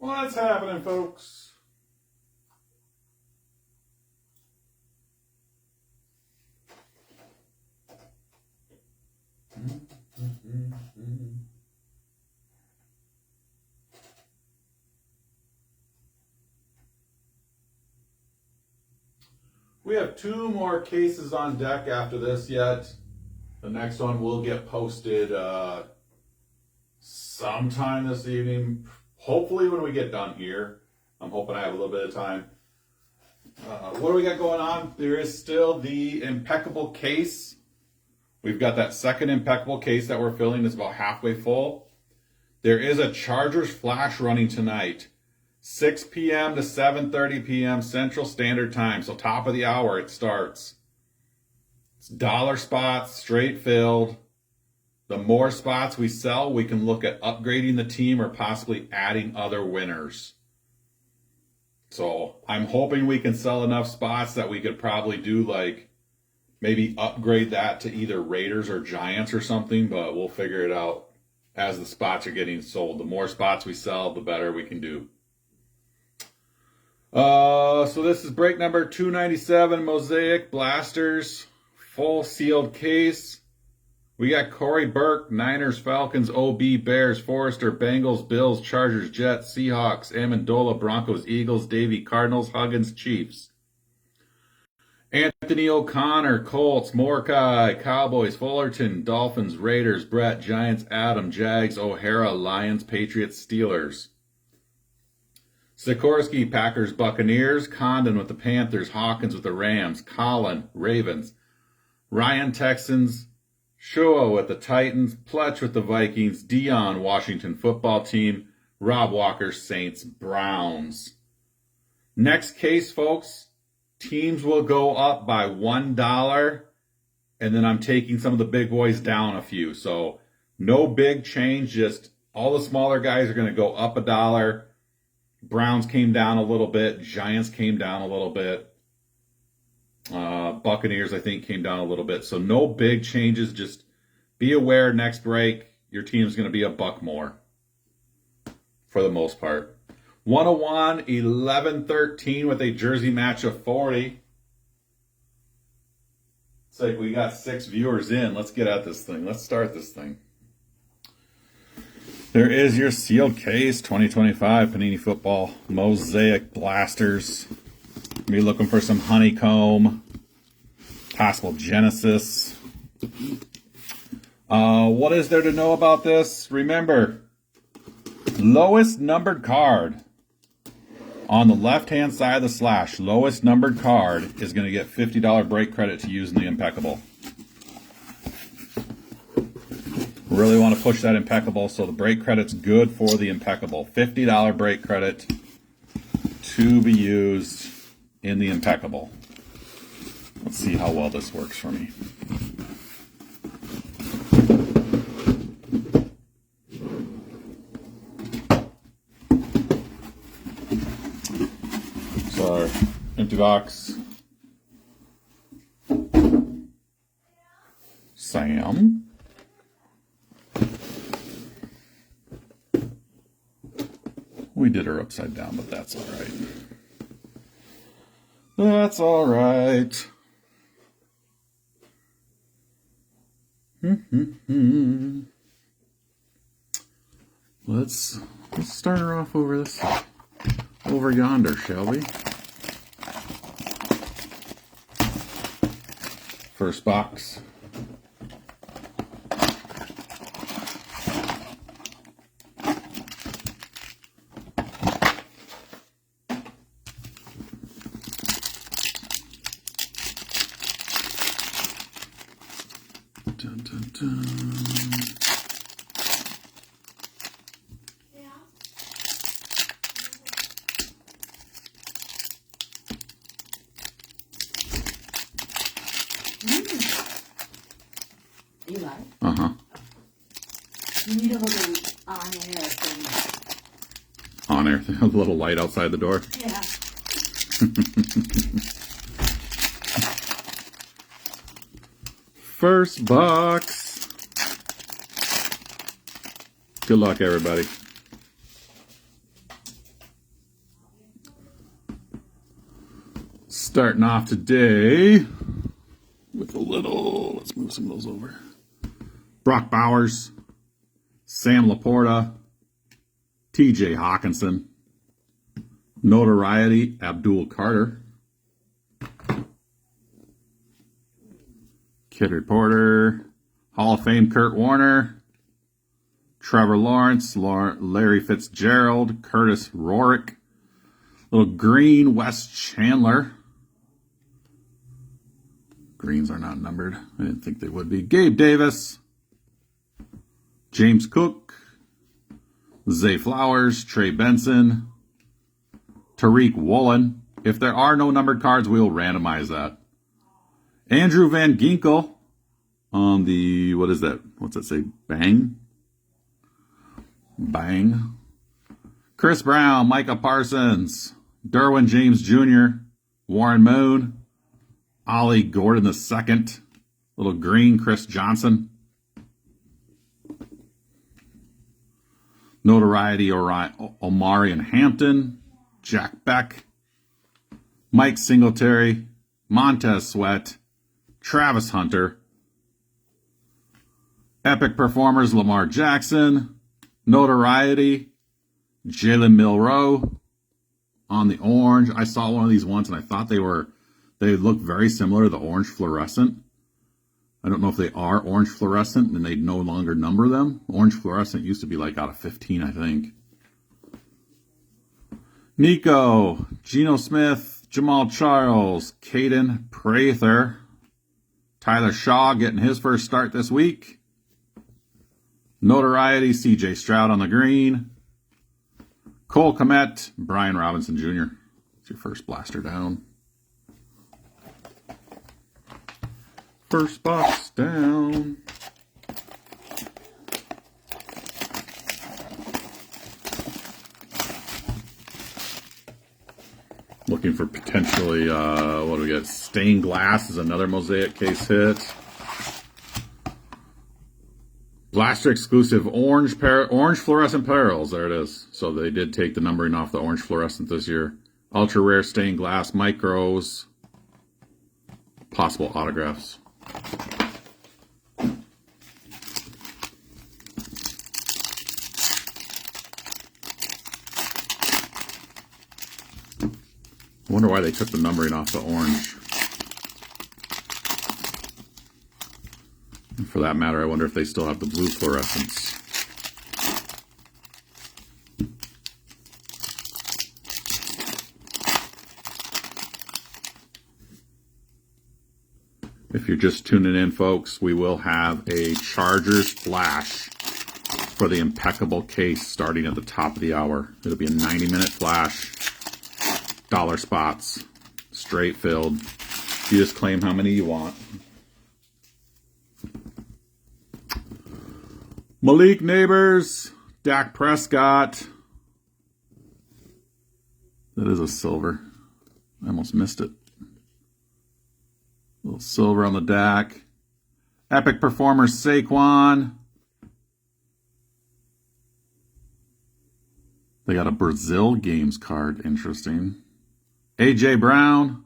What's happening, folks? We have 2 more cases on deck after this yet. The next one will get posted sometime this evening. Hopefully when we get done here. I'm hoping I have a little bit of time. What do we got going on? There is still the impeccable case. We've got that second impeccable case that we're filling. It's about halfway full. There is a Chargers flash running tonight. 6 p.m. to 7:30 p.m. Central Standard Time. So top of the hour it starts. It's dollar spots, straight filled. The more spots we sell, we can look at upgrading the team or possibly adding other winners. So I'm hoping we can sell enough spots that we could probably do like maybe upgrade that to either Raiders or Giants or something, but we'll figure it out as the spots are getting sold. The more spots we sell, the better we can do. So this is break number 297, Mosaic Blasters, full sealed case. We got Corey Burke, Niners, Falcons, OB, Bears, Forrester, Bengals, Bills, Chargers, Jets, Seahawks, Amendola, Broncos, Eagles, Davey, Cardinals, Huggins, Chiefs. Anthony O'Connor, Colts, Mordecai, Cowboys, Fullerton, Dolphins, Raiders, Brett, Giants, Adam, Jags, O'Hara, Lions, Patriots, Steelers. Sikorsky, Packers, Buccaneers, Condon with the Panthers, Hawkins with the Rams, Colin, Ravens, Ryan, Texans, Shoa with the Titans, Pletch with the Vikings, Dion, Washington football team, Rob Walker, Saints, Browns. Next case, folks, teams will go up by $1, and then I'm taking some of the big boys down a few. So no big change, just all the smaller guys are going to go up $1. Browns came down a little bit. Giants came down a little bit. Buccaneers, I think, came down a little bit. So no big changes. Just be aware next break, your team's going to be $1 more for the most part. 101, 11-13 with a jersey match of 40. It's like we got 6 viewers in. Let's get at this thing. Let's start this thing. There is your sealed case, 2025 Panini Football Mosaic Blasters. Be looking for some Honeycomb, possible Genesis. What is there to know about this? Remember, lowest numbered card on the left-hand side of the slash, lowest numbered card is going to get $50 break credit to use in the impeccable. Really want to push that impeccable, so the break credit's good for the impeccable. $50 break credit to be used in the impeccable. Let's see how well this works for me. So our empty box. Sam. We did her upside down, but that's all right. That's all right. Let's start her off over yonder, shall we? First box. Dun, dun, dun. Eli? Uh-huh. You need a little on-air thing. On-air thing, a little light outside the door. Yeah. First box. Good luck, everybody. Starting off today with a little, let's move some of those over. Brock Bowers, Sam Laporta, TJ Hawkinson, Notoriety, Abdul Carter, Kid Reporter, Hall of Fame Kurt Warner, Trevor Lawrence, Larry Fitzgerald, Curtis Rorick, little green Wes Chandler. Greens are not numbered. I didn't think they would be. Gabe Davis, James Cook, Zay Flowers, Trey Benson, Tariq Woolen. If there are no numbered cards, we'll randomize that. Andrew Van Ginkel on the, what is that? What's that say? Bang? Bang. Chris Brown, Micah Parsons, Derwin James Jr., Warren Moon, Ollie Gordon II, little green Chris Johnson, Notoriety Omari and Hampton, Jack Beck, Mike Singletary, Montez Sweat, Travis Hunter, Epic Performers Lamar Jackson, Notoriety, Jalen Milroe on the orange. I saw one of these once and I thought they looked very similar to the orange fluorescent. I don't know if they are orange fluorescent and they no longer number them. Orange fluorescent used to be like out of 15, I think. Nico, Geno Smith, Jamal Charles, Caden Prather, Tyler Shaw getting his first start this week. Notoriety, CJ Stroud on the green. Cole Kmet, Brian Robinson Jr. It's your first blaster down. First box down. Looking for potentially, what do we got? Stained glass is another Mosaic case hit. Blaster exclusive orange fluorescent parallels. There it is. So they did take the numbering off the orange fluorescent this year. Ultra rare stained glass micros. Possible autographs. I wonder why they took the numbering off the orange. And for that matter, I wonder if they still have the blue fluorescence. If you're just tuning in, folks, we will have a Chargers flash for the impeccable case starting at the top of the hour. It'll be a 90-minute flash. Dollar spots. Straight filled. You just claim how many you want. Malik Neighbors. Dak Prescott. That is a silver. I almost missed it. Little silver on the Dak. Epic Performers Saquon. They got a Brazil Games card. Interesting. A.J. Brown.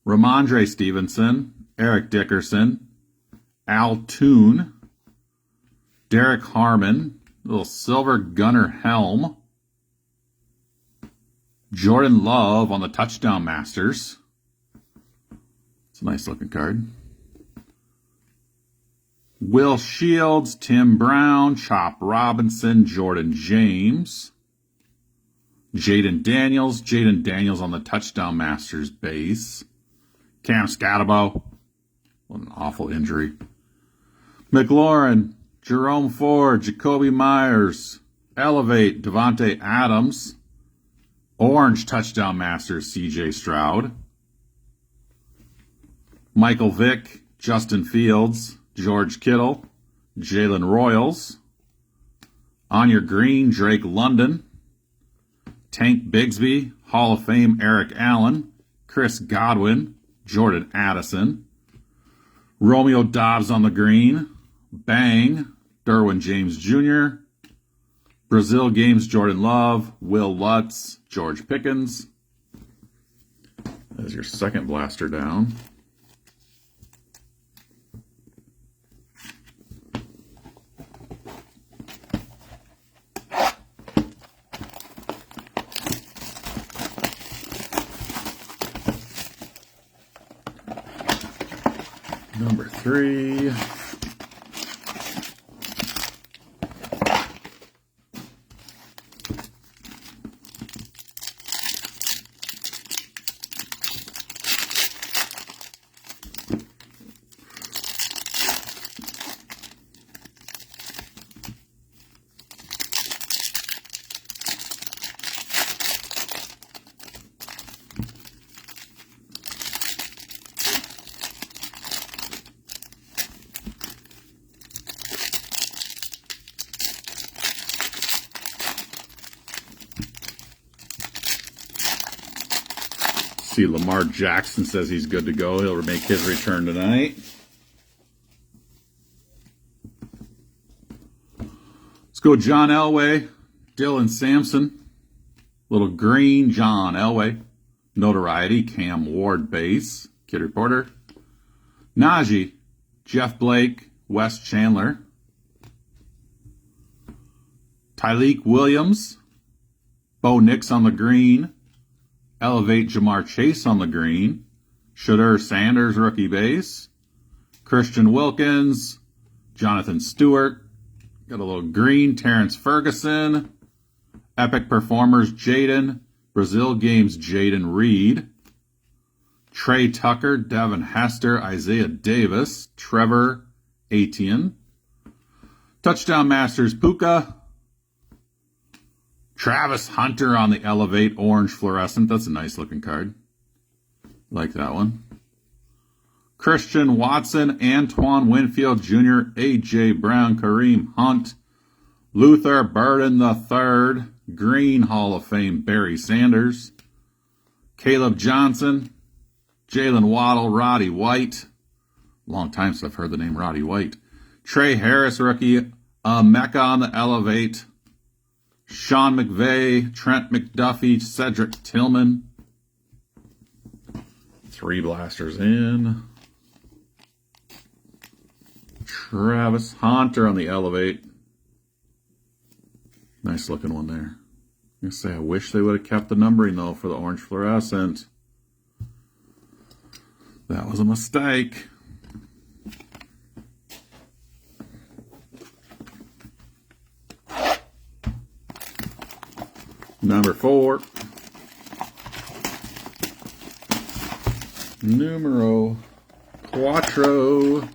Ramondre Stevenson. Eric Dickerson. Al Toon. Derek Harmon. Little silver Gunner helm. Jordan Love on the Touchdown Masters. It's a nice looking card. Will Shields, Tim Brown, Chop Robinson, Jordan James. Jaden Daniels on the Touchdown Masters base. Cam Scatabo. What an awful injury. McLaurin, Jerome Ford, Jacoby Myers, Elevate, Devontae Adams, Orange Touchdown Masters, CJ Stroud, Michael Vick, Justin Fields, George Kittle, Jalen Royals, On Your Green, Drake London, Tank Bigsby, Hall of Fame, Eric Allen, Chris Godwin, Jordan Addison, Romeo Dobbs on the green, Bang, Derwin James Jr., Brazil Games, Jordan Love, Will Lutz, George Pickens. There's your second blaster down. Number 3. See, Lamar Jackson says he's good to go. He'll make his return tonight. Let's go John Elway, Dylan Sampson, little green John Elway, Notoriety, Cam Ward base, Kid Reporter, Najee, Jeff Blake, Wes Chandler, Tyleek Williams, Bo Nix on the green, Elevate Jamar Chase on the green, Shadur Sanders rookie base, Christian Wilkins, Jonathan Stewart, got a little green, Terrence Ferguson, Epic Performers Jaden, Brazil Games Jaden Reed, Trey Tucker, Devin Hester, Isaiah Davis, Trevor Etienne, Touchdown Masters Puka, Travis Hunter on the Elevate Orange Fluorescent. That's a nice looking card. Like that one. Christian Watson, Antoine Winfield Jr., A.J. Brown, Kareem Hunt, Luther Burden III, Green Hall of Fame Barry Sanders, Caleb Johnson, Jalen Waddle, Roddy White. Long time since I've heard the name Roddy White. Trey Harris, rookie. Mecca on the Elevate. Sean McVay, Trent McDuffie, Cedric Tillman. 3 blasters in. Travis Hunter on the Elevate. Nice looking one there. I'm going to say I wish they would have kept the numbering though for the orange fluorescent. That was a mistake. Number 4. Numero Quattro.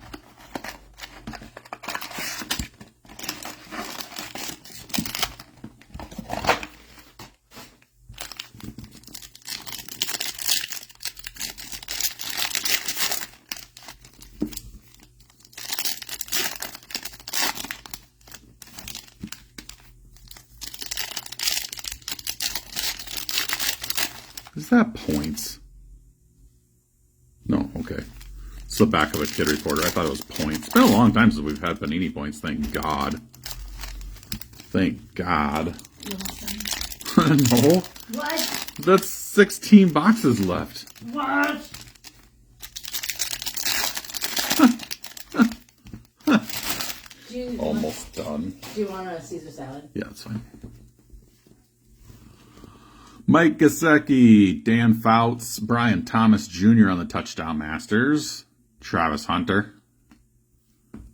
Is that points? No, okay. It's the back of a Kid Reporter. I thought it was points. It's been a long time since we've had Panini points. Thank God. Thank God. No. What? That's 16 boxes left. What? Almost done. Do you want a Caesar salad? Yeah, that's fine. Mike Gesicki, Dan Fouts, Brian Thomas Jr. on the Touchdown Masters, Travis Hunter,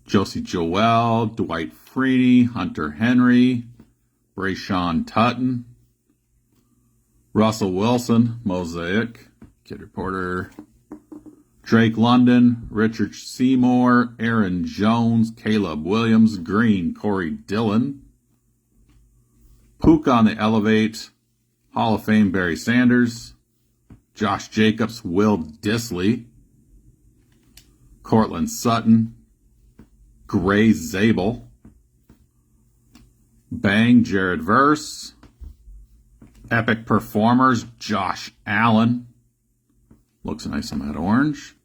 Josie Joel, Dwight Freeney, Hunter Henry, Brayshawn Tutton, Russell Wilson, Mosaic, Kid Reporter, Drake London, Richard Seymour, Aaron Jones, Caleb Williams, green, Corey Dillon. Pook on the Elevate, Hall of Fame, Barry Sanders. Josh Jacobs, Will Disley. Cortland Sutton, Gray Zabel. Bang, Jared Verse. Epic Performers, Josh Allen. Looks nice on that orange.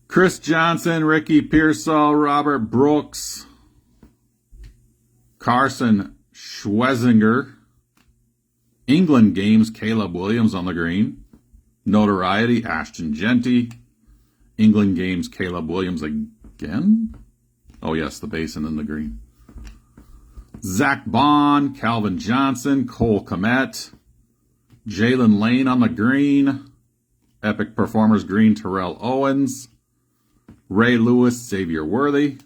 Chris Johnson, Ricky Pearsall, Robert Brooks, Carson Schwezinger. England Games, Caleb Williams on the green. Notoriety, Ashton Genty. England Games, Caleb Williams again. Oh yes, the base and then the green. Zach Bond, Calvin Johnson, Cole Kmet. Jalen Lane on the green. Epic Performers green, Terrell Owens. Ray Lewis, Xavier Worthy.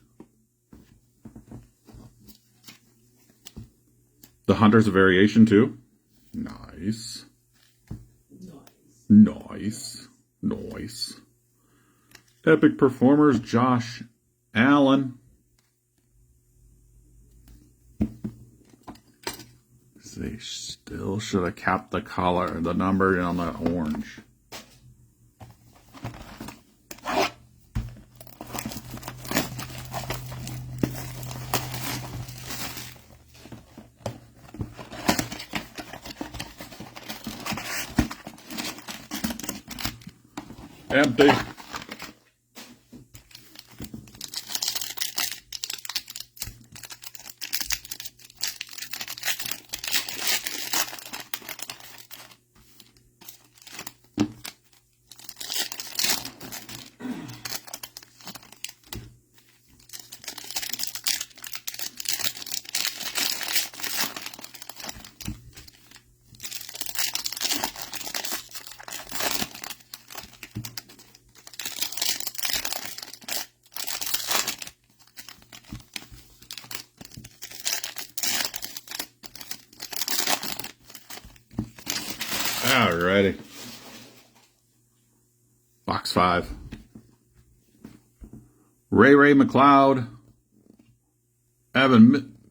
The Hunter's a variation too. Nice. Nice. Nice. Epic Performers, Josh Allen. They still should have capped the color, the number on the orange. Empty. Alrighty. Box 5. Ray McLeod.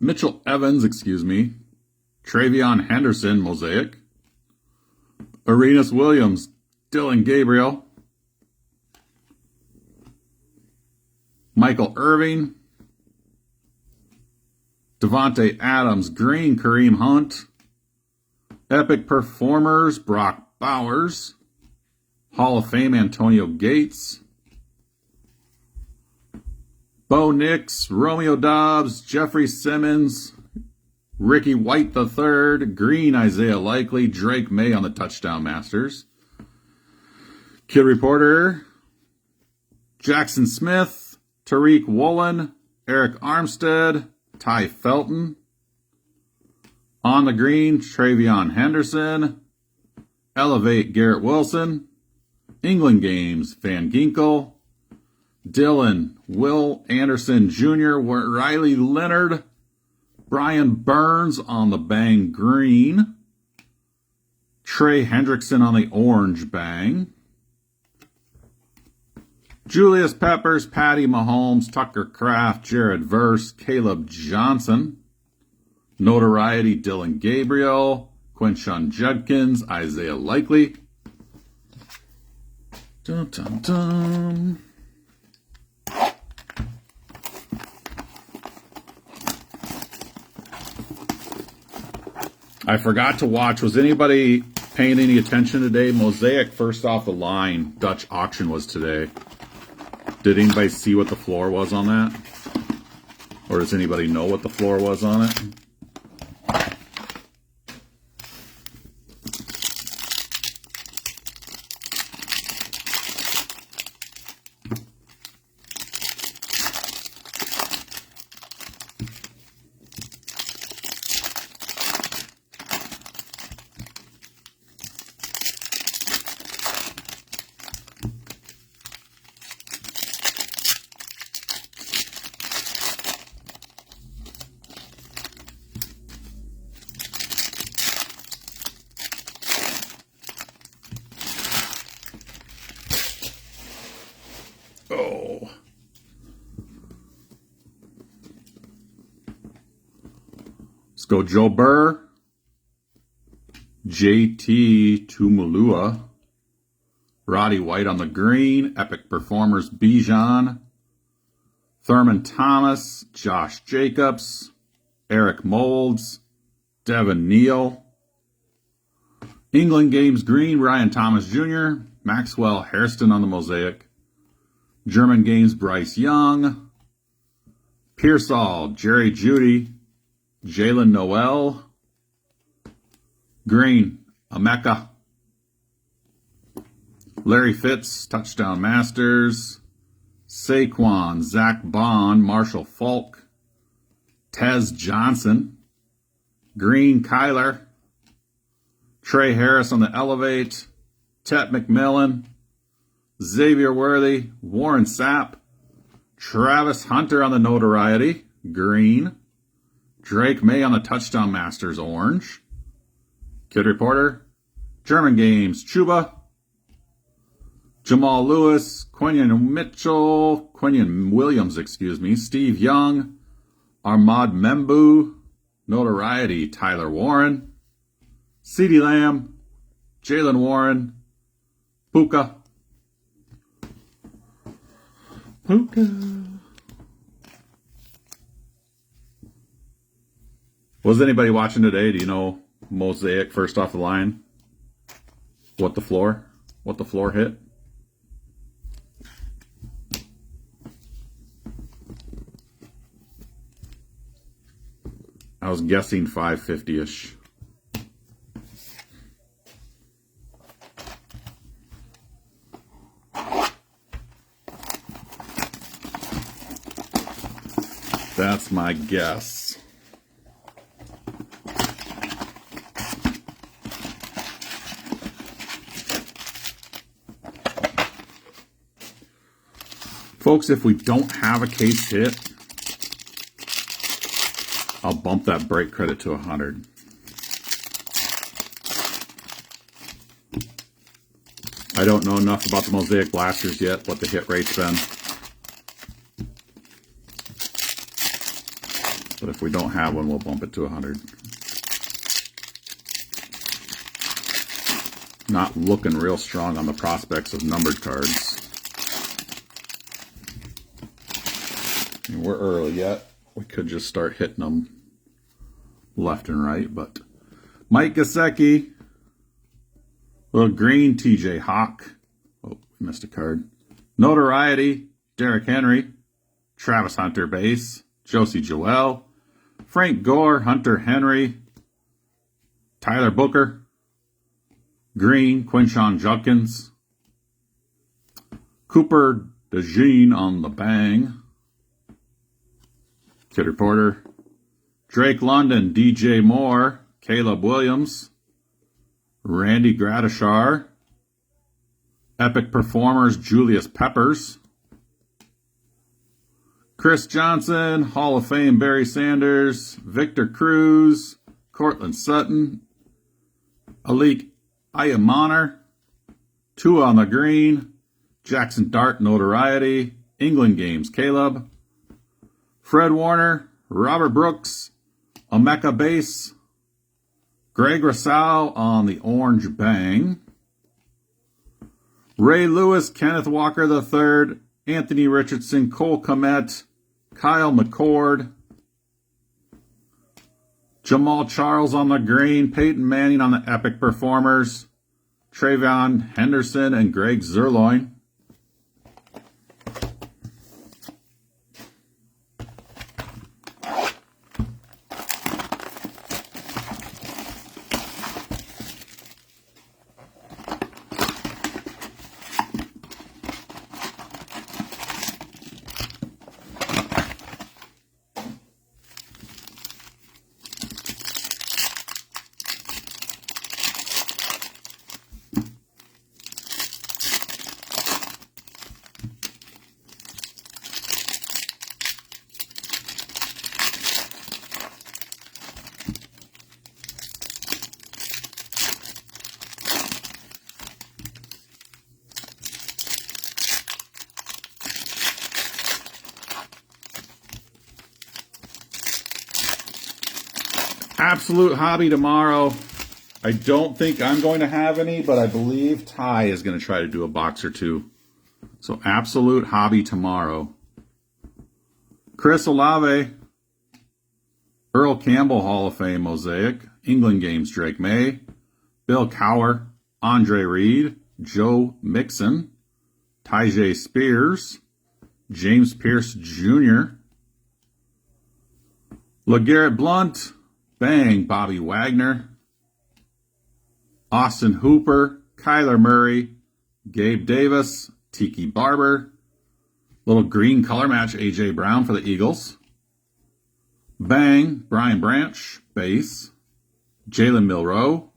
Mitchell Evans, Travion Henderson, Mosaic. Arenas Williams, Dylan Gabriel. Michael Irving. Devontae Adams, green, Kareem Hunt. Epic Performers, Brock Bowers. Hall of Fame, Antonio Gates. Bo Nix, Romeo Dobbs, Jeffrey Simmons, Ricky White III, green, Isaiah Likely, Drake Maye on the Touchdown Masters. Kid Reporter, Jackson Smith, Tariq Woolen, Eric Armstead, Ty Felton. On the green, Travion Henderson. Elevate, Garrett Wilson. England Games, Van Ginkel. Dylan, Will Anderson Jr., Riley Leonard. Brian Burns on the Bang green. Trey Hendrickson on the orange Bang. Julius Peppers, Patty Mahomes, Tucker Kraft, Jared Verse, Caleb Johnson. Notoriety, Dylan Gabriel, Quinshon Judkins, Isaiah Likely. Dun, dun, dun. I forgot to watch. Was anybody paying any attention today? Mosaic first off the line. Dutch auction was today. Did anybody see what the floor was on that? Or does anybody know what the floor was on it? go Joe Burr, JT Tumulua, Roddy White on the green, Epic Performers Bijan, Thurman Thomas, Josh Jacobs, Eric Molds, Devin Neal, England Games green, Ryan Thomas Jr., Maxwell Hairston on the Mosaic, German Games Bryce Young, Pearsall, Jerry Jeudy, Jalen Noel, green, Emeka, Larry Fitz, Touchdown Masters, Saquon, Zach Bond, Marshall Falk, Tez Johnson, green, Kyler, Trey Harris on the Elevate, Tet McMillan, Xavier Worthy, Warren Sapp, Travis Hunter on the Notoriety, green, Drake Maye on the Touchdown Masters, orange, Kid Reporter, German Games, Chuba, Jamal Lewis, Quinion Williams, Steve Young, Ahmad Membu, Notoriety, Tyler Warren, CeeDee Lamb, Jalen Warren, Puka. Was anybody watching today? Do you know Mosaic first off the line? What the floor hit? I was guessing 550-ish. That's my guess. Folks, if we don't have a case hit, I'll bump that break credit to 100. I don't know enough about the Mosaic Blasters yet, what the hit rate's been. But if we don't have one, we'll bump it to 100. Not looking real strong on the prospects of numbered cards. And we're early yet. We could just start hitting them left and right, but Mike Gesicki, little green, TJ Hawk. Oh, we missed a card. Notoriety, Derrick Henry, Travis Hunter base, Josie Joel, Frank Gore, Hunter Henry, Tyler Booker, green, Quinshon Judkins, Cooper DeJean on the bang, Kid Reporter, Drake London, DJ Moore, Caleb Williams, Randy Gradishar, Epic Performers, Julius Peppers, Chris Johnson, Hall of Fame, Barry Sanders, Victor Cruz, Cortland Sutton, Alik Ayamaner, Tua on the green, Jackson Dart, Notoriety, England Games, Caleb, Fred Warner, Robert Brooks, Emeka base, Greg Rousseau on the orange bang, Ray Lewis, Kenneth Walker III, Anthony Richardson, Cole Kmet, Kyle McCord, Jamal Charles on the green, Peyton Manning on the Epic Performers, Trayvon Henderson and Greg Zerloin. Absolute Hobby tomorrow. I don't think I'm going to have any, but I believe Ty is going to try to do a box or two. So Absolute Hobby tomorrow. Chris Olave. Earl Campbell Hall of Fame Mosaic. England Games Drake Maye. Bill Cowher. Andre Reed. Joe Mixon. Tyjae Spears. James Pierce Jr. LeGarrette Blount. Bang, Bobby Wagner. Austin Hooper. Kyler Murray. Gabe Davis. Tiki Barber. Little green color match, A.J. Brown for the Eagles. Bang, Brian Branch. Base. Jalen Milroe.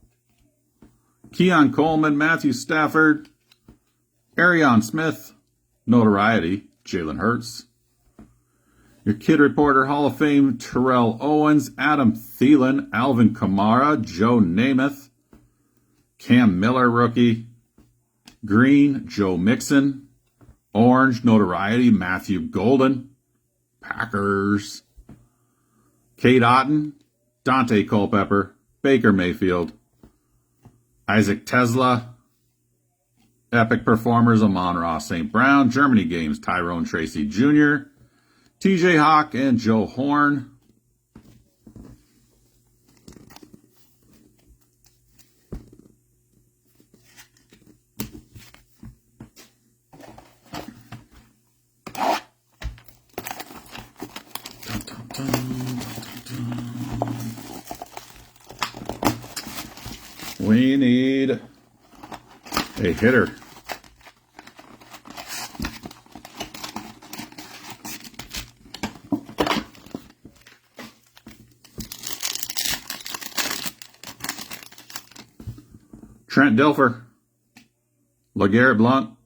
Keon Coleman. Matthew Stafford. Arion Smith. Notoriety. Jalen Hurts. Your Kid Reporter Hall of Fame, Terrell Owens, Adam Thielen, Alvin Kamara, Joe Namath, Cam Miller, rookie, green, Joe Mixon, orange, Notoriety, Matthew Golden, Packers, Kate Otten, Dante Culpepper, Baker Mayfield, Isaac Tesla, Epic Performers, Amon-Ra St. Brown, Germany Games, Tyrone Tracy Jr., TJ Hawk and Joe Horn. We need a hitter. Trent Dilfer, LeGarrette Blount,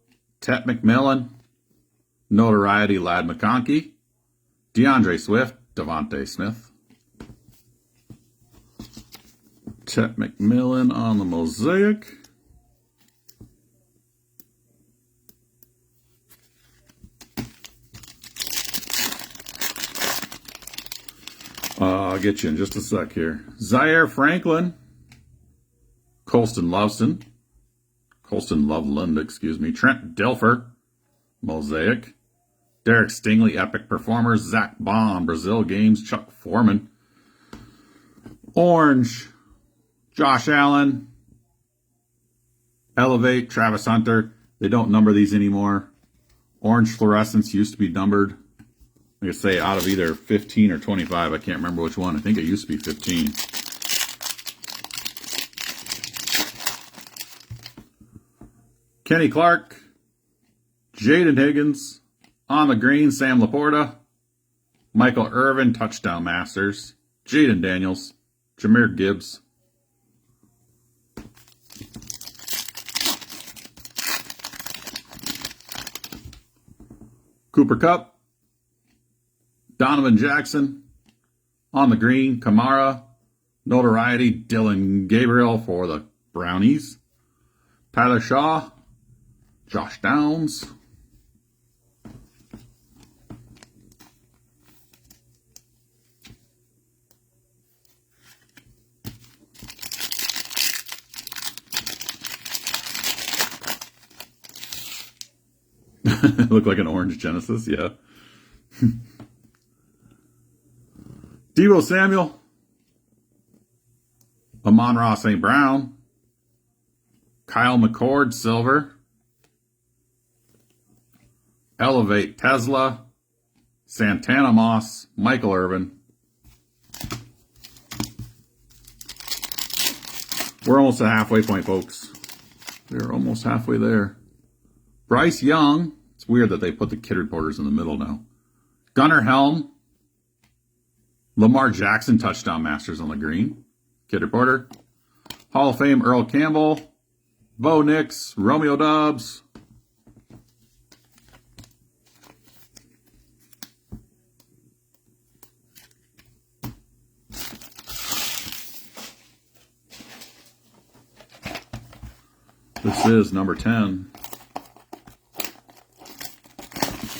Tet McMillan, Notoriety Lad McConkey, DeAndre Swift, Devontae Smith. Tet McMillan on the Mosaic. I'll get you in just a sec here. Zaire Franklin. Colston Loveland, excuse me. Trent Dilfer, Mosaic. Derek Stingley, Epic Performers. Zach Baum, Brazil Games. Chuck Foreman. Orange, Josh Allen. Elevate, Travis Hunter. They don't number these anymore. Orange Fluorescence used to be numbered, I could say, out of either 15 or 25. I can't remember which one. I think it used to be 15. Kenny Clark, Jaden Higgins, on the green, Sam Laporta, Michael Irvin, Touchdown Masters, Jaden Daniels, Jahmyr Gibbs. Cooper Kupp, Donovan Jackson, on the green, Kamara, Notoriety, Dylan Gabriel for the Brownies, Tyler Shaw, Josh Downs. Look like an orange Genesis, yeah. Deebo Samuel. Amon-Ra St. Brown. Kyle McCord, silver. Elevate Tesla, Santana Moss, Michael Irvin. We're almost at halfway point, folks. We're almost halfway there. Bryce Young. It's weird that they put the Kid Reporters in the middle now. Gunnar Helm. Lamar Jackson, Touchdown Masters on the green. Kid Reporter. Hall of Fame Earl Campbell. Bo Nix, Romeo Doubs. This is number 10.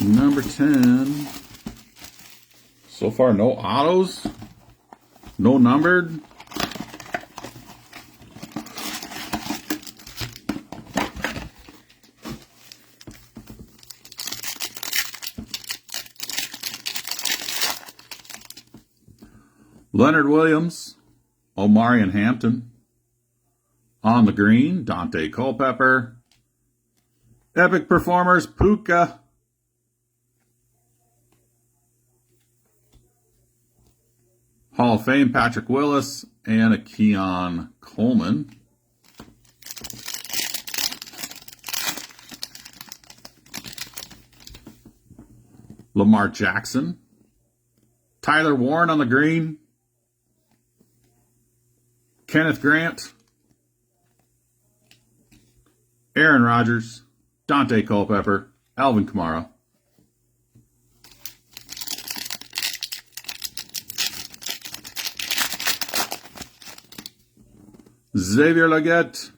Number 10. So far, no autos. No numbered. Leonard Williams, Omari and Hampton. On the green, Dante Culpepper. Epic Performers, Puka. Hall of Fame, Patrick Willis, and a Keon Coleman. Lamar Jackson. Tyler Warren on the green. Kenneth Grant. Aaron Rodgers. Dante Culpepper. Alvin Kamara. Xavier Leggett.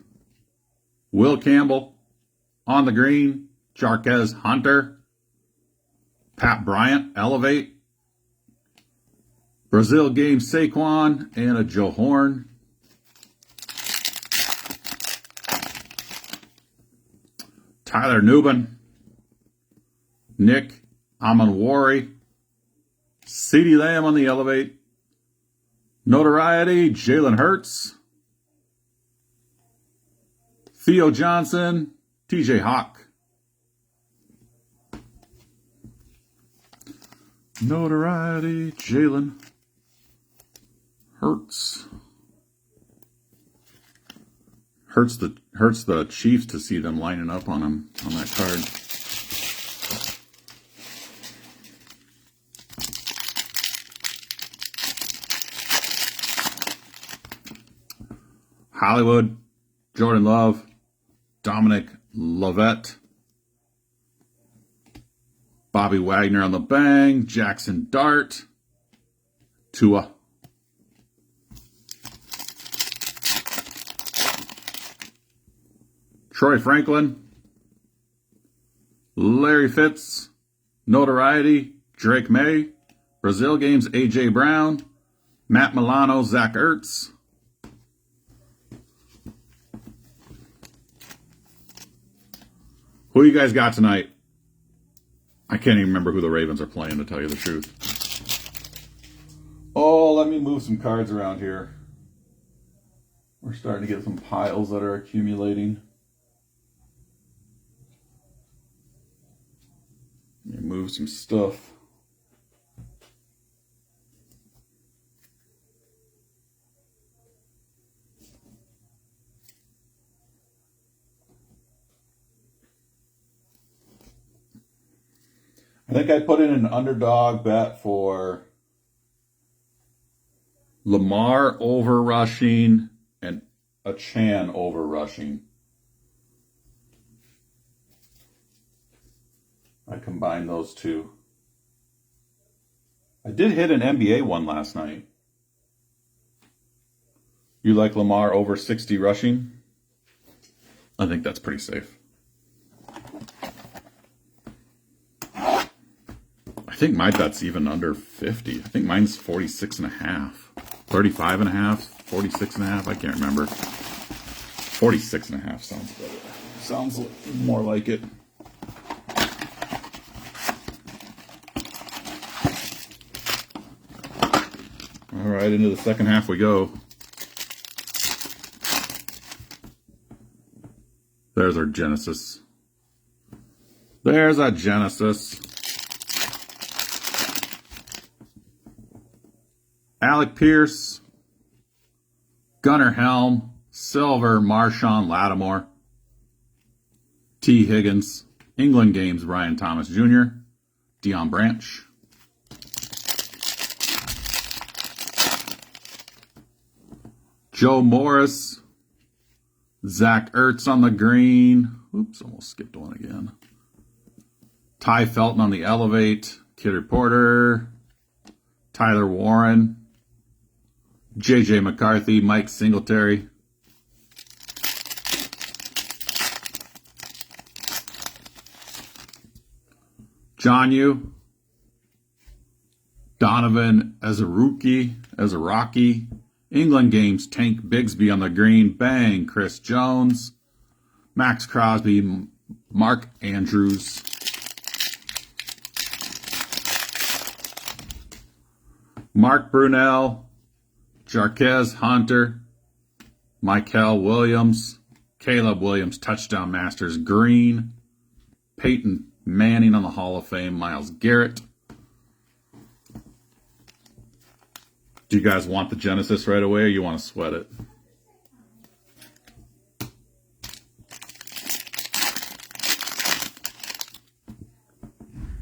Will Campbell. On the green. Jarquez Hunter. Pat Bryant. Elevate. Brazil game Saquon. And a Joe Horn. Tyler Newbin. Nick Amanwari. CeeDee Lamb on the Elevate. Notoriety, Jalen Hurts. Theo Johnson, TJ Hawk. Notoriety, Jalen Hurts. Hurts the Chiefs to see them lining up on him on that card. Hollywood, Jordan Love, Dominic Lovett, Bobby Wagner on the bang, Jackson Dart, Tua. Troy Franklin, Larry Fitz, Notoriety, Drake May, Brazil Games, A.J. Brown, Matt Milano, Zach Ertz. Who you guys got tonight? I can't even remember who the Ravens are playing, to tell you the truth. Oh, let me move some cards around here. We're starting to get some piles that are accumulating. Let me move some stuff. I think I put in an underdog bet for Lamar over rushing and a Chan over rushing. I combined those two. I did hit an NBA one last night. You like Lamar over 60 rushing? I think that's pretty safe. I think my bet's even under 50. I think mine's 46.5. 35.5, 46.5. I can't remember. 46.5 sounds better. Sounds more like it. All right, into the second half we go. There's our Genesis. There's our Genesis. Alec Pierce, Gunnar Helm, Silver, Marshawn Lattimore, T. Higgins, England Games, Brian Thomas Jr., Deion Branch, Joe Morris, Zach Ertz on the green. Oops, almost skipped one again. Ty Felton on the Elevate, Kid Reporter, Tyler Warren, J.J. McCarthy, Mike Singletary. John Yu. Donovan as a rookie, as a Rocky. England games, Tank Bigsby on the green. Bang, Chris Jones. Max Crosby, Mark Andrews. Mark Brunell, Jarquez Hunter, Michael Williams, Caleb Williams, Touchdown Masters green. Peyton Manning on the Hall of Fame, Myles Garrett. Do you guys want the Genesis right away, or you want to sweat it?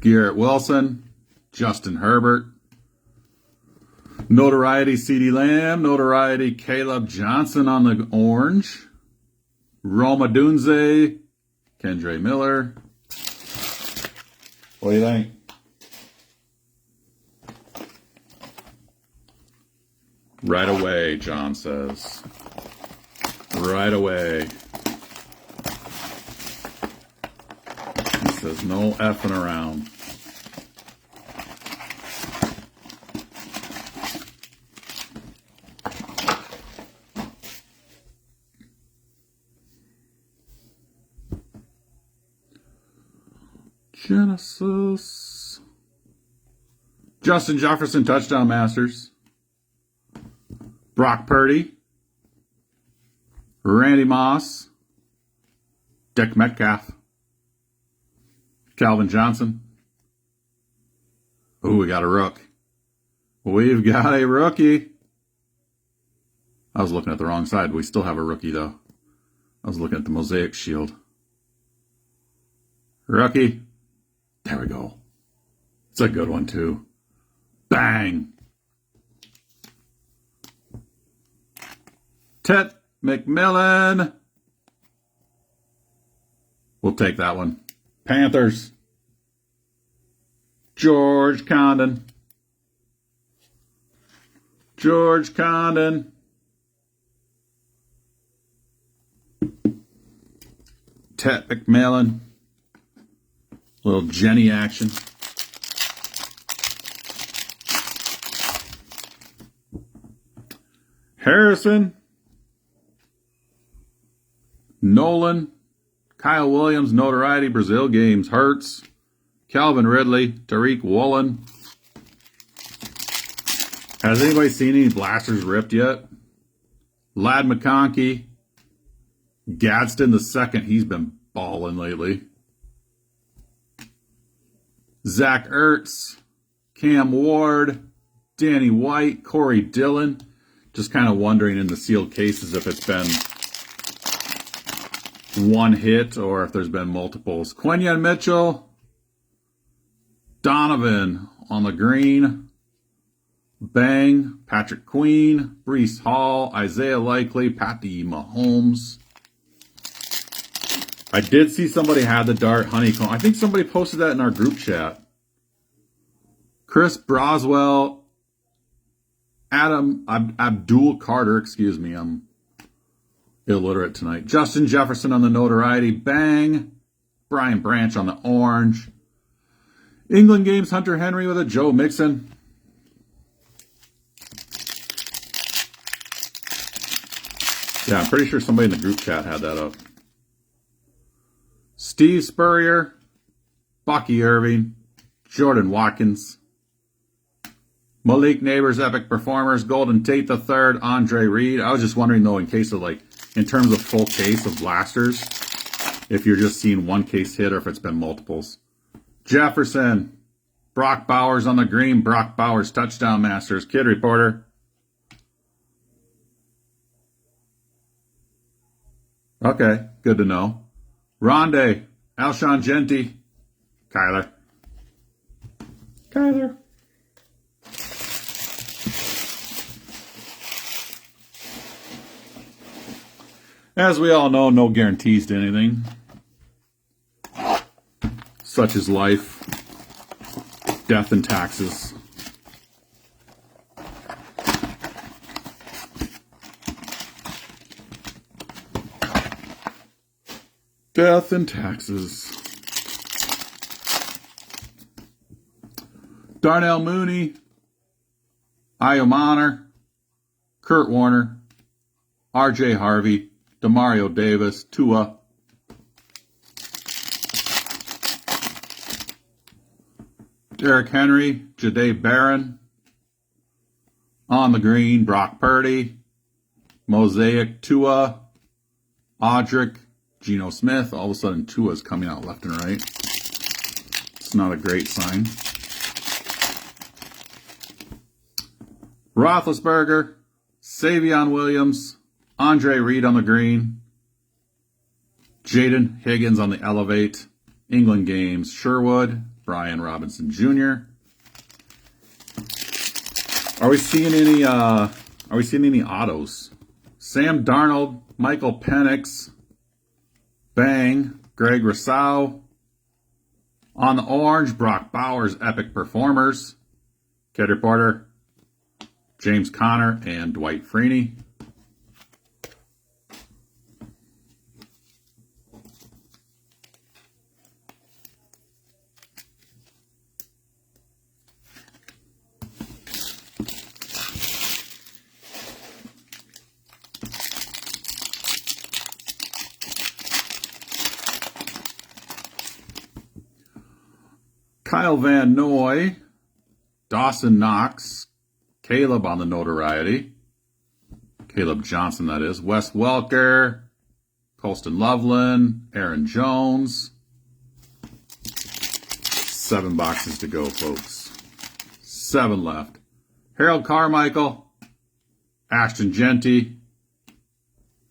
Garrett Wilson, Justin Herbert. Notoriety CeeDee Lamb, notoriety Caleb Johnson on the orange. Roma Dunze, Kendre Miller. What do you think? Right away, John says. Right away. He says no effing around. Genesis. Justin Jefferson, Touchdown Masters. Brock Purdy. Randy Moss. Dick Metcalf. Calvin Johnson. Ooh, we got a rook. We've got a rookie. I was looking at the wrong side. We still have a rookie, though. I was looking at the Mosaic shield. Rookie. There we go. It's a good one, too. Bang. McMillan. We'll take that one. Panthers. George Condon. George Condon. McMillan. Little Jenny action. Harrison. Nolan. Kyle Williams, notoriety, Brazil games, Hurts. Calvin Ridley, Tariq Woolen. Has anybody seen any blasters ripped yet? Lad McConkey. Gadsden the second, he's been balling lately. Zach Ertz, Cam Ward, Danny White, Corey Dillon. Just kind of wondering in the sealed cases if it's been one hit or if there's been multiples. Quentin Mitchell, Donovan on the green, Bang, Patrick Queen, Breece Hall, Isaiah Likely, Patty Mahomes. I did see somebody had the dart Honeycomb. I think somebody posted that in our group chat. Chris Broswell, Abdul Carter, excuse me, I'm illiterate tonight. Justin Jefferson on the notoriety, Bang. Brian Branch on the orange. England games, Hunter Henry with a Joe Mixon. Yeah, I'm pretty sure somebody in the group chat had that up. Steve Spurrier, Bucky Irving, Jordan Watkins, Malik Neighbors, Epic Performers, Golden Tate III, Andre Reed. I was just wondering, though, in case of, like, in terms of full case of blasters, if you're just seeing one case hit or if it's been multiples. Jefferson, Brock Bowers on the green, Brock Bowers, Touchdown Masters, Kid Reporter. Okay, good to know. Rondé, Alshon Genty, Kyler. As we all know, no guarantees to anything. Such as life, death, and taxes. Death and taxes. Darnell Mooney, Iomanner, Kurt Warner, R.J. Harvey, Demario Davis, Tua, Derrick Henry, Jahdae Barron, on the green, Brock Purdy, Mosaic, Tua, Audric, Geno Smith. All of a sudden, Tua's coming out left and right. It's not a great sign. Roethlisberger, Savion Williams, Andre Reed on the green, Jaden Higgins on the elevate, England games, Sherwood, Brian Robinson Jr. Are we seeing any autos? Sam Darnold, Michael Penix, Bang, Greg Rousseau. On the orange, Brock Bowers, Epic Performers, Kid Reporter, James Conner, and Dwight Freeney. Kyle Van Noy, Dawson Knox, Caleb on the notoriety. Caleb Johnson, that is. Wes Welker, Colston Loveland, Aaron Jones. 7 boxes to go, folks. 7 left. Harold Carmichael, Ashton Genty,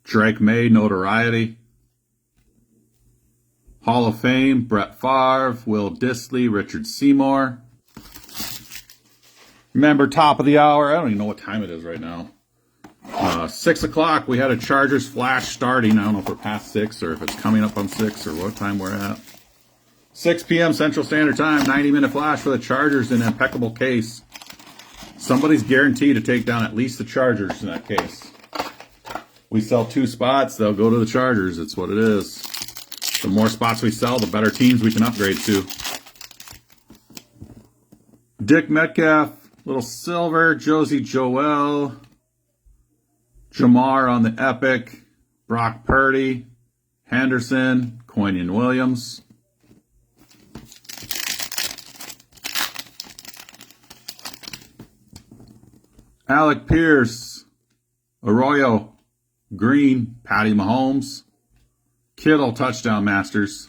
Drake May, notoriety. Hall of Fame, Brett Favre, Will Dissly, Richard Seymour. Remember, top of the hour. I don't even know what time it is right now. 6 o'clock, we had a Chargers flash starting. I don't know if we're past 6 or if it's coming up on 6 or what time we're at. 6 p.m. Central Standard Time, 90-minute flash for the Chargers in impeccable case. Somebody's guaranteed to take down at least the Chargers in that case. We sell 2 spots, they'll go to the Chargers. It's what it is. The more spots we sell, the better teams we can upgrade to. Dick Metcalf, Little Silver, Josie Joel, Jamar on the Epic, Brock Purdy, Henderson, Quinion Williams. Alec Pierce, Arroyo, Green, Patty Mahomes, Kittle, Touchdown Masters,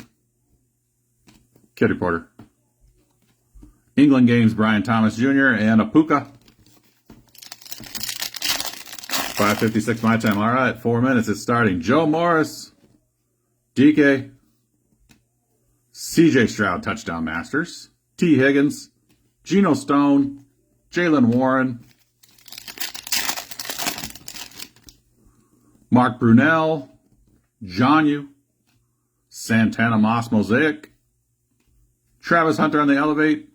Kid Reporter, England games, Brian Thomas Jr. and Apuka. 5:56 my time. All right, 4 minutes. It's starting. Joe Morris, DK, CJ Stroud, Touchdown Masters, T. Higgins, Geno Stone, Jalen Warren, Mark Brunell, Jonnu, Santana Moss Mosaic, Travis Hunter on the elevate,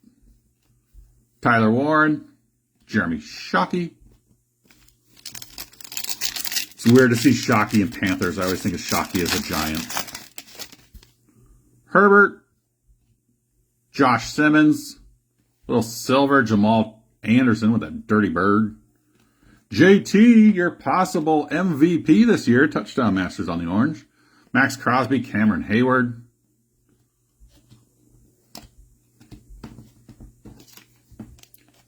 Tyler Warren, Jeremy Shockey. It's weird to see Shockey in Panthers. I always think of Shockey as a Giant. Herbert, Josh Simmons, Little Silver, Jamal Anderson with that dirty bird. JT, your possible MVP this year. Touchdown Masters on the orange. Max Crosby, Cameron Hayward.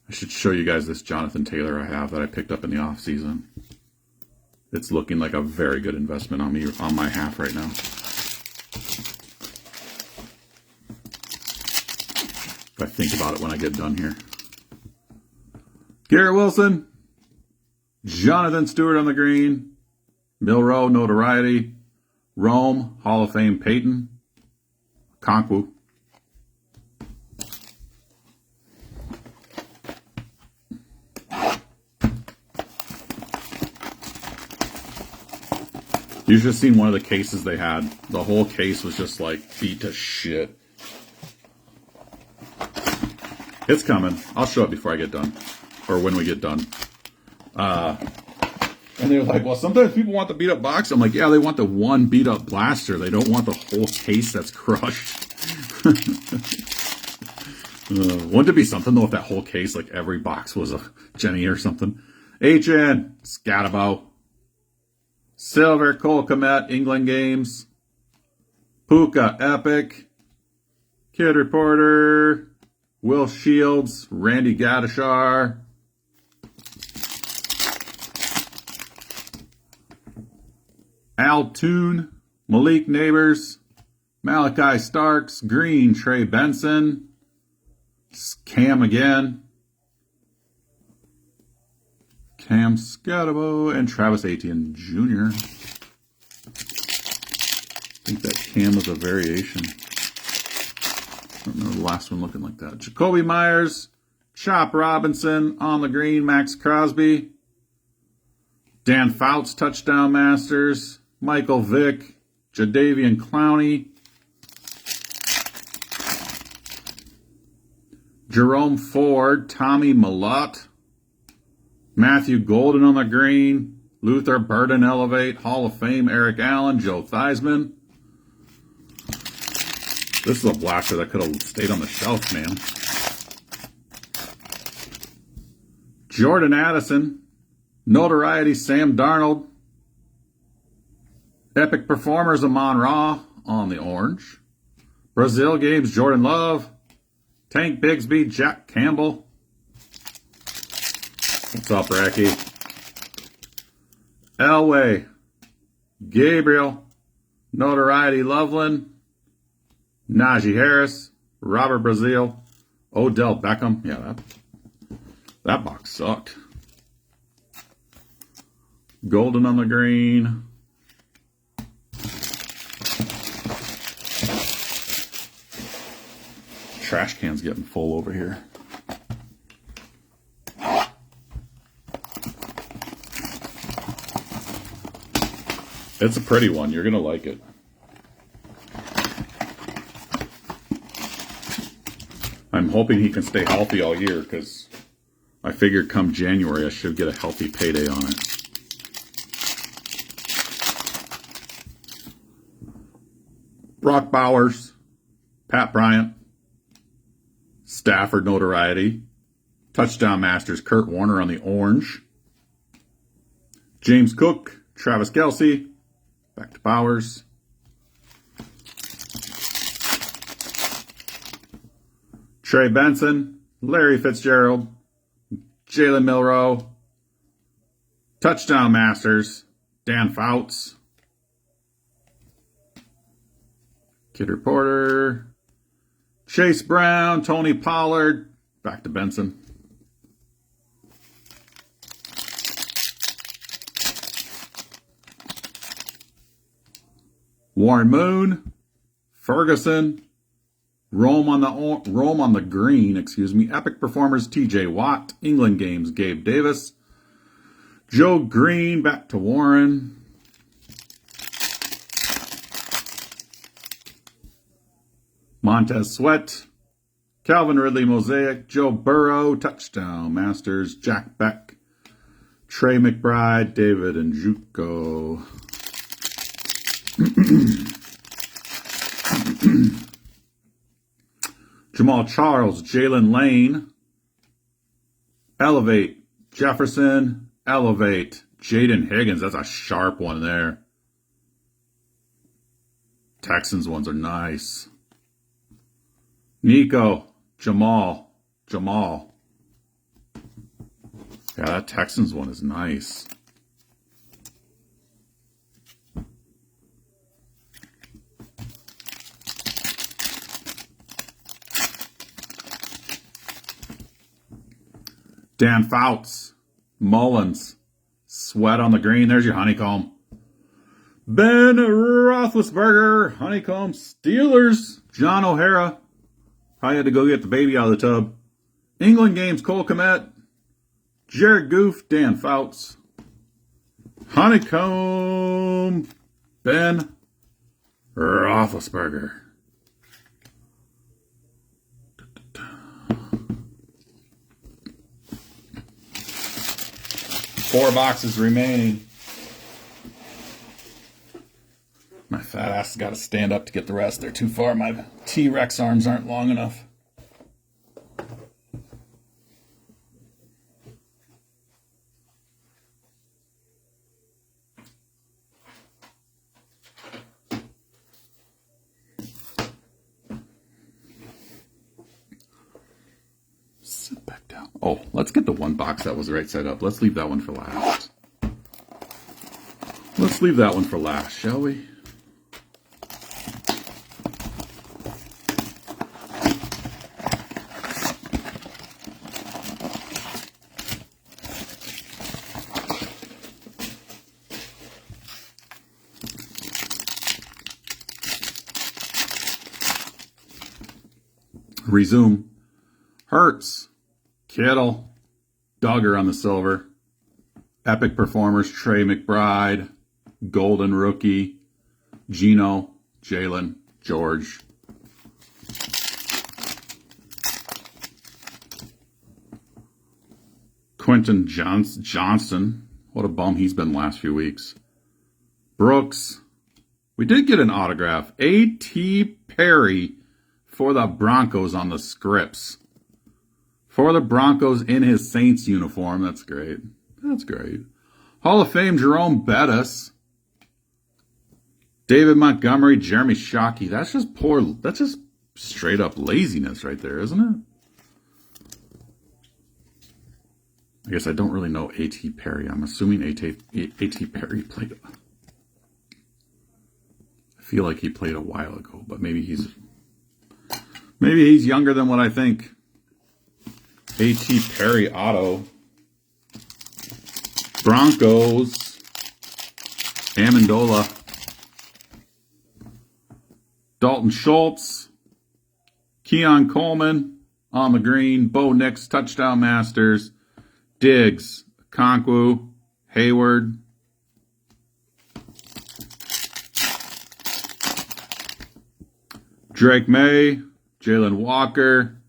I should show you guys this Jonathan Taylor I have that I picked up in the off season. It's looking like a very good investment on me, on my half right now. If I think about it when I get done here. Garrett Wilson, Jonathan Stewart on the green, Milrow, notoriety, Rome, Hall of Fame, Peyton, Conquo. You should have seen one of the cases they had. The whole case was just like beat to shit. It's coming. I'll show it before I get done. Or when we get done. And they're like, well, sometimes people want the beat up box. I'm like, yeah, they want the one beat up blaster. They don't want the whole case that's crushed. Wouldn't it be something, though, if that whole case, like every box was a Jenny or something? HN, Scatabo. Silver, Cole Komet, England Games. Puka, Epic. Kid Reporter. Will Shields, Randy Gadashar. Al Toon, Malik Neighbors. Malachi Starks, Green, Trey Benson. Cam again. Cam Scatabo and Travis Etienne Jr. I think that Cam was a variation. I don't remember the last one looking like that. Jacoby Myers, Chop Robinson, on the green, Max Crosby. Dan Fouts, Touchdown Masters. Michael Vick, Jadavian Clowney. Jerome Ford, Tommy Malott. Matthew Golden on the green. Luther Burden Elevate. Hall of Fame Eric Allen. Joe Theismann. This is a blaster that could have stayed on the shelf, man. Jordan Addison. Notoriety Sam Darnold. Epic Performers Amon Ra on the orange. Brazil Games Jordan Love. Tank Bigsby Jack Campbell. What's up, Racky? Elway, Gabriel, Notoriety Loveland, Najee Harris, Robert Brazil, Odell Beckham. Yeah, that box sucked. Golden on the green. Trash can's getting full over here. It's a pretty one. You're going to like it. I'm hoping he can stay healthy all year because I figured come January I should get a healthy payday on it. Brock Bowers, Pat Bryant, Stafford Notoriety, Touchdown Masters Kurt Warner on the orange, James Cook, Travis Kelce, back to Bowers, Trey Benson, Larry Fitzgerald, Jalen Milrow, Touchdown Masters, Dan Fouts, Kid Reporter, Chase Brown, Tony Pollard, back to Benson. Warren Moon, Ferguson, Rome on the green, Epic Performers, TJ Watt, England Games, Gabe Davis, Joe Green, back to Warren. Montez Sweat, Calvin Ridley Mosaic, Joe Burrow, Touchdown Masters, Jack Beck, Trey McBride, David Njoku. Jamal Charles, Jalen Lane, Elevate, Jefferson, Elevate, Jaden Higgins. That's a sharp one there. Texans ones are nice. Nico, Jamal. Yeah, that Texans one is nice. Dan Fouts, Mullins, Sweat on the green. There's your Honeycomb. Ben Roethlisberger, Honeycomb, Steelers, John O'Hara. Probably had to go get the baby out of the tub. England Games, Cole Komet, Jared Goof, Dan Fouts, Honeycomb, Ben Roethlisberger. Four boxes remaining. My fat ass has got to stand up to get the rest. They're too far. My T-Rex arms aren't long enough. Sit back down. Oh, let's get the one box that was right side up. Let's leave that one for last. Let's leave that one for last, shall we? Resume. Hurts. Kittle. Duggar on the silver. Epic performers. Trey McBride. Golden rookie. Gino. Jalen. George. Quentin Johnson. What a bum he's been the last few weeks. Brooks. We did get an autograph. A.T. Perry for the Broncos on the scripts. For the Broncos in his Saints uniform. That's great. That's great. Hall of Fame, Jerome Bettis. David Montgomery, Jeremy Shockey. That's just poor. That's just straight up laziness right there, isn't it? I guess I don't really know A.T. Perry. I'm assuming A.T. Perry played. I feel like he played a while ago, but maybe he's younger than what I think. A.T. Perry auto. Broncos. Amendola. Dalton Schultz. Keon Coleman on the green. Bo Nix, touchdown masters. Diggs. Okonkwo. Hayward. Drake Maye. Jalen Walker.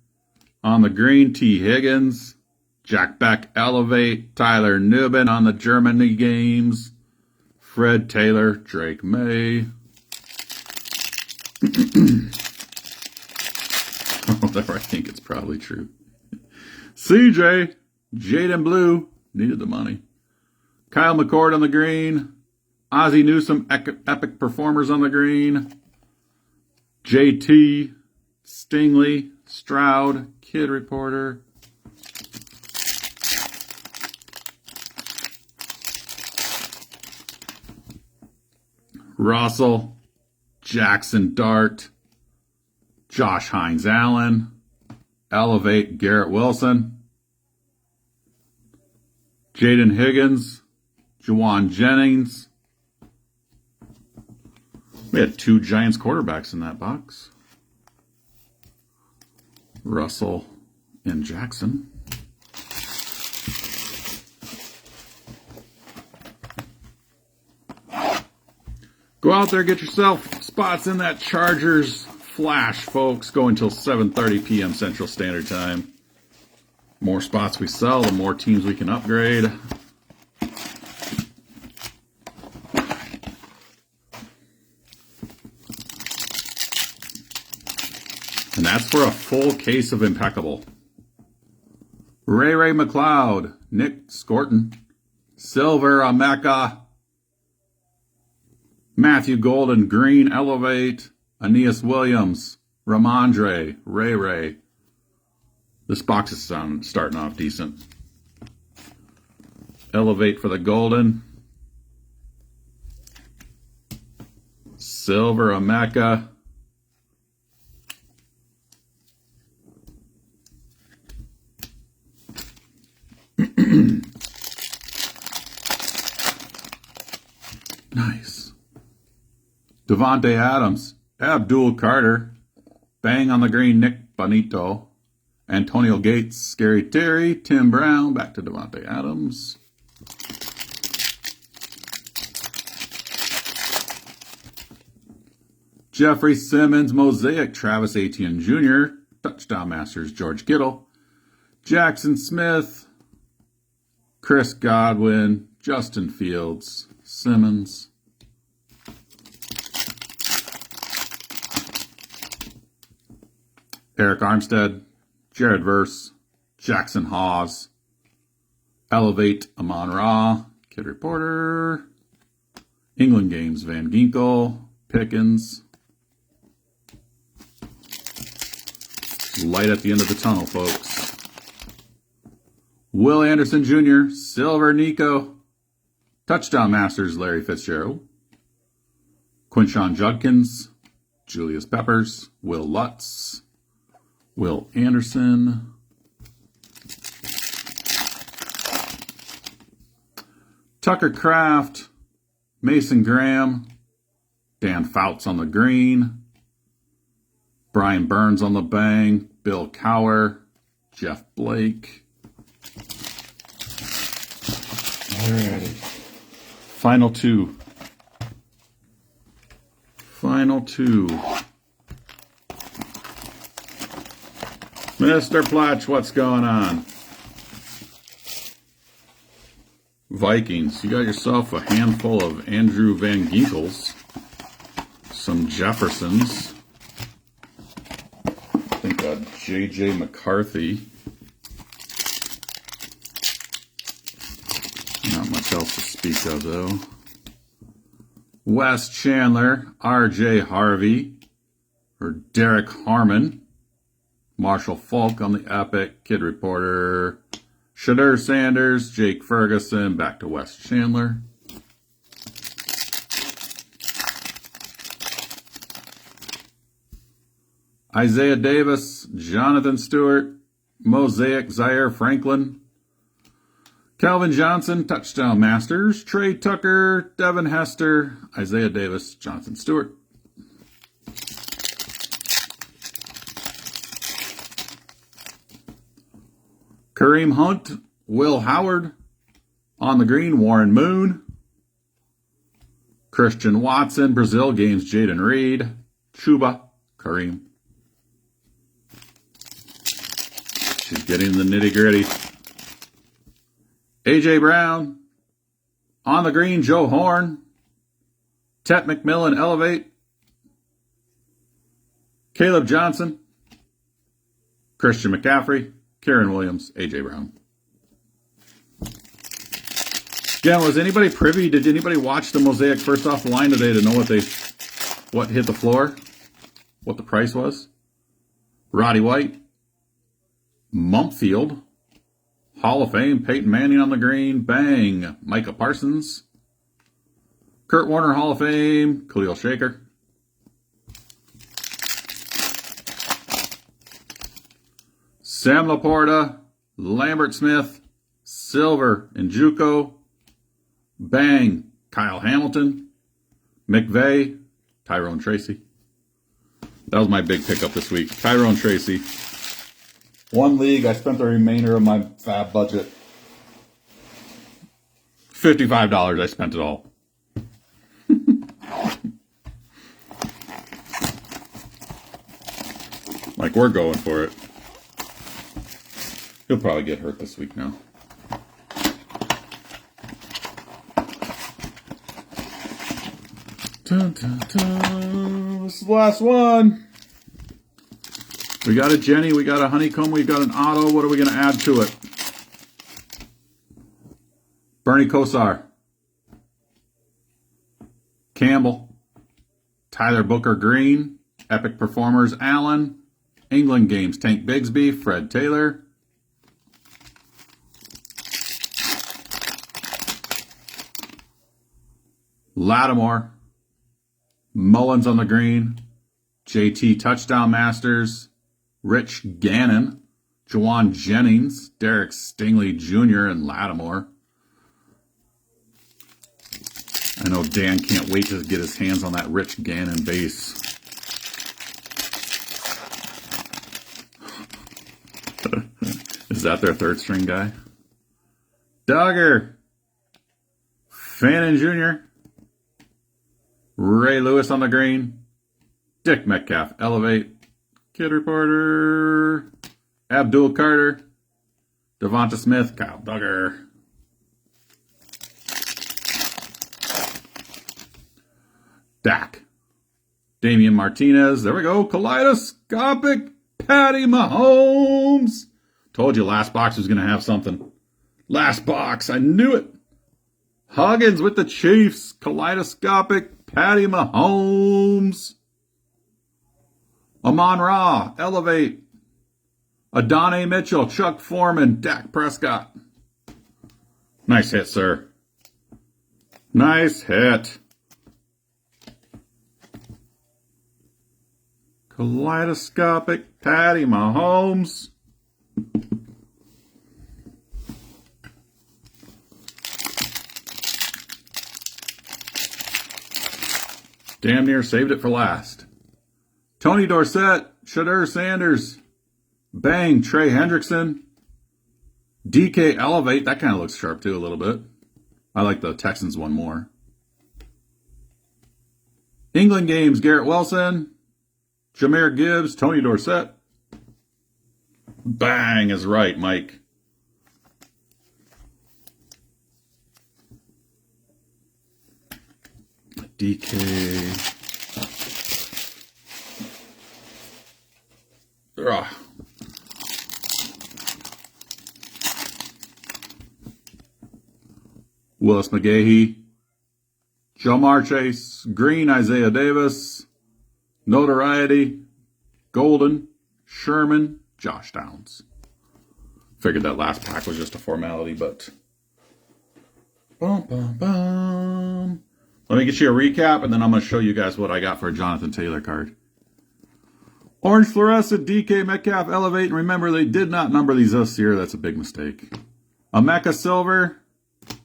On the green, T. Higgins. Jack Beck, Elevate. Tyler Nubin on the Germany games. Fred Taylor, Drake Maye. Although I think it's probably true. CJ, Jaden Blue, needed the money. Kyle McCord on the green. Ozzie Newsome, Epic Performers on the green. JT, Stingley, Stroud, Kid Reporter. Russell, Jackson Dart, Josh Hines Allen, Elevate, Garrett Wilson, Jaden Higgins, Juwan Jennings. We had 2 Giants quarterbacks in that box. Russell and Jackson. Go out there, get yourself spots in that Chargers flash, folks. Go until 7:30 p.m. Central Standard Time. More spots we sell, the more teams we can upgrade. And that's for a full case of Impeccable. Ray McLeod, Nick Scorton, Silver Ameka, Matthew Golden, Green Elevate, Aeneas Williams, Ramondre, Ray. This box is starting off decent. Elevate for the Golden. Silver Ameka. Nice. Devontae Adams, Abdul Carter, Bang on the green, Nick Bonito, Antonio Gates, Scary Terry, Tim Brown, back to Devontae Adams. Jeffrey Simmons, Mosaic, Travis Etienne Jr., Touchdown Masters, George Kittle, Jackson Smith, Chris Godwin, Justin Fields, Simmons. Eric Armstead, Jared Verse, Jackson Hawes, Elevate, Amon-Ra, Kid Reporter, England Games, Van Ginkel, Pickens. Light at the end of the tunnel, folks. Will Anderson Jr., Silver Nico. Touchdown Masters, Larry Fitzgerald. Quinshon Judkins, Julius Peppers, Will Lutz, Will Anderson. Tucker Kraft, Mason Graham, Dan Fouts on the green, Brian Burns on the bang, Bill Cower, Jeff Blake. Alrighty. Final two. Final two. Mr. Platch, what's going on? Vikings, you got yourself a handful of Andrew Van Ginkels, some Jeffersons, I think a J.J. McCarthy, not much else to speak of though. Wes Chandler, R.J. Harvey, or Derek Harmon, Marshall Falk on the Epic, Kid Reporter, Shadur Sanders, Jake Ferguson, back to Wes Chandler. Isaiah Davis, Jonathan Stewart, Mosaic, Zaire Franklin, Calvin Johnson, Touchdown Masters, Trey Tucker, Devin Hester, Isaiah Davis, Jonathan Stewart. Kareem Hunt, Will Howard, on the green, Warren Moon, Christian Watson, Brazil Games, Jaden Reed, Chuba, Kareem. She's getting the nitty-gritty. A.J. Brown, on the green, Joe Horn, Tet McMillan, Elevate, Caleb Johnson, Christian McCaffrey, Karen Williams, A.J. Brown. Again, was anybody privy? Did anybody watch the Mosaic first off the line today to know what hit the floor? What the price was? Roddy White, Mumpfield, Hall of Fame, Peyton Manning on the green, bang, Micah Parsons, Kurt Warner, Hall of Fame, Khalil Shaker. Sam Laporta, Lambert Smith, Silver, Njuko, bang, Kyle Hamilton, McVay, Tyrone Tracy. That was my big pickup this week. Tyrone Tracy. One league, I spent the remainder of my fab budget. $55, I spent it all. Like, we're going for it. He'll probably get hurt this week now. Dun, dun, dun. This is the last one. We got a Jenny, we got a Honeycomb, we got an Auto. What are we going to add to it? Bernie Kosar, Campbell, Tyler Booker Green, Epic Performers Allen, England Games Tank Bigsby, Fred Taylor, Lattimore, Mullins on the green, JT Touchdown Masters, Rich Gannon, Jawan Jennings, Derek Stingley Jr., and Lattimore. I know Dan can't wait to get his hands on that Rich Gannon base. Is that their third string guy? Duggar, Fannin Jr., Ray Lewis on the green, Dick Metcalf, Elevate, Kid Reporter, Abdul Carter, Devonta Smith, Kyle Duggar. Dak, Damian Martinez, there we go, Kaleidoscopic, Patty Mahomes. Told you last box was going to have something. Last box, I knew it. Huggins with the Chiefs, Kaleidoscopic, Patty Mahomes. Amon Ra, Elevate. Adonai Mitchell, Chuck Foreman, Dak Prescott. Nice hit, sir. Nice hit. Kaleidoscopic, Patty Mahomes. Damn near saved it for last. Tony Dorsett, Shadur Sanders, Bang, Trey Hendrickson, DK Elevate. That kind of looks sharp too a little bit. I like the Texans one more. England games, Garrett Wilson, Jahmyr Gibbs, Tony Dorsett. Bang is right, Mike. DK. Ugh. Willis McGahee, Jamar Chase, Green, Isaiah Davis, Notoriety, Golden, Sherman, Josh Downs. Figured that last pack was just a formality, but... Bum, bum, bum. Let me get you a recap, and then I'm going to show you guys what I got for a Jonathan Taylor card. Orange Fluorescent, DK Metcalf, Elevate, and remember, they did not number these this year. That's a big mistake. A Mecca Silver,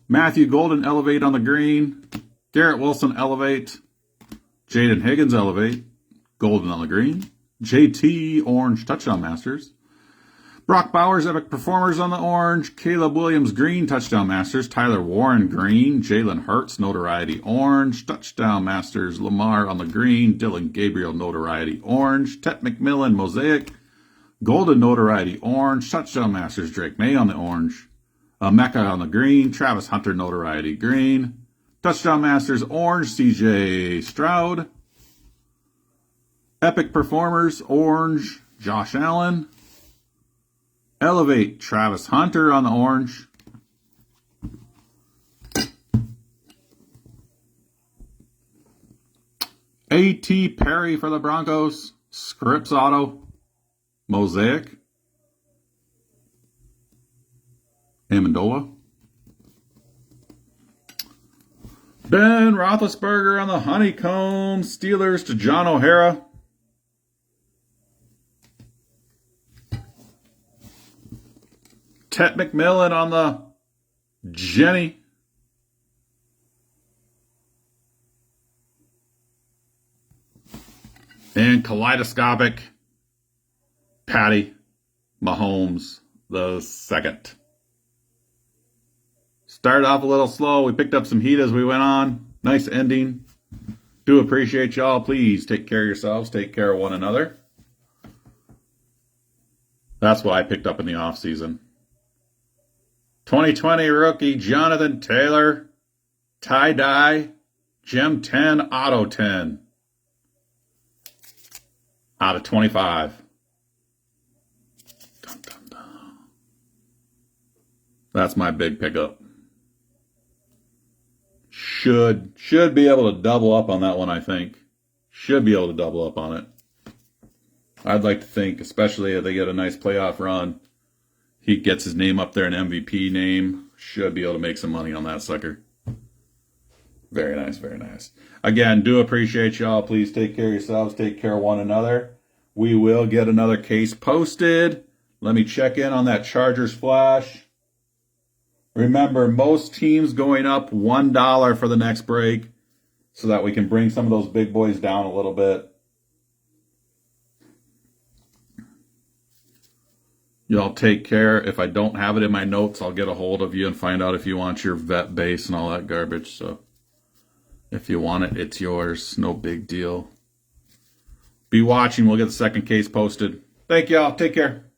Matthew Golden, Elevate on the green. Garrett Wilson, Elevate. Jaden Higgins, Elevate. Golden on the green. JT, Orange, Touchdown Masters. Brock Bowers, Epic Performers on the orange. Caleb Williams, green, Touchdown Masters. Tyler Warren, green. Jalen Hurts, Notoriety, orange. Touchdown Masters, Lamar on the green. Dylan Gabriel, Notoriety, orange. Tet McMillan, Mosaic. Golden, Notoriety, orange. Touchdown Masters, Drake Maye on the orange. Mecca on the green. Travis Hunter, Notoriety, green. Touchdown Masters, orange. CJ Stroud. Epic Performers, orange. Josh Allen. Elevate, Travis Hunter on the orange. A.T. Perry for the Broncos. Scripps Auto. Mosaic. Amendola. Ben Roethlisberger on the Honeycomb. Steelers to John O'Hara. Tet McMillan on the Jenny. And Kaleidoscopic Patty Mahomes the second. Started off a little slow. We picked up some heat as we went on. Nice ending. Do appreciate y'all. Please take care of yourselves. Take care of one another. That's what I picked up in the off season. 2020 rookie Jonathan Taylor, tie-dye, Gem 10, Auto 10. Out of 25. Dun, dun, dun. That's my big pickup. Should be able to double up on that one, I think. Should be able to double up on it. I'd like to think, especially if they get a nice playoff run, he gets his name up there, an MVP name. Should be able to make some money on that sucker. Very nice, very nice. Again, do appreciate y'all. Please take care of yourselves. Take care of one another. We will get another case posted. Let me check in on that Chargers flash. Remember, most teams going up $1 for the next break so that we can bring some of those big boys down a little bit. Y'all take care. If I don't have it in my notes, I'll get a hold of you and find out if you want your vet base and all that garbage. So if you want it, it's yours. No big deal. Be watching. We'll get the second case posted. Thank y'all. Take care.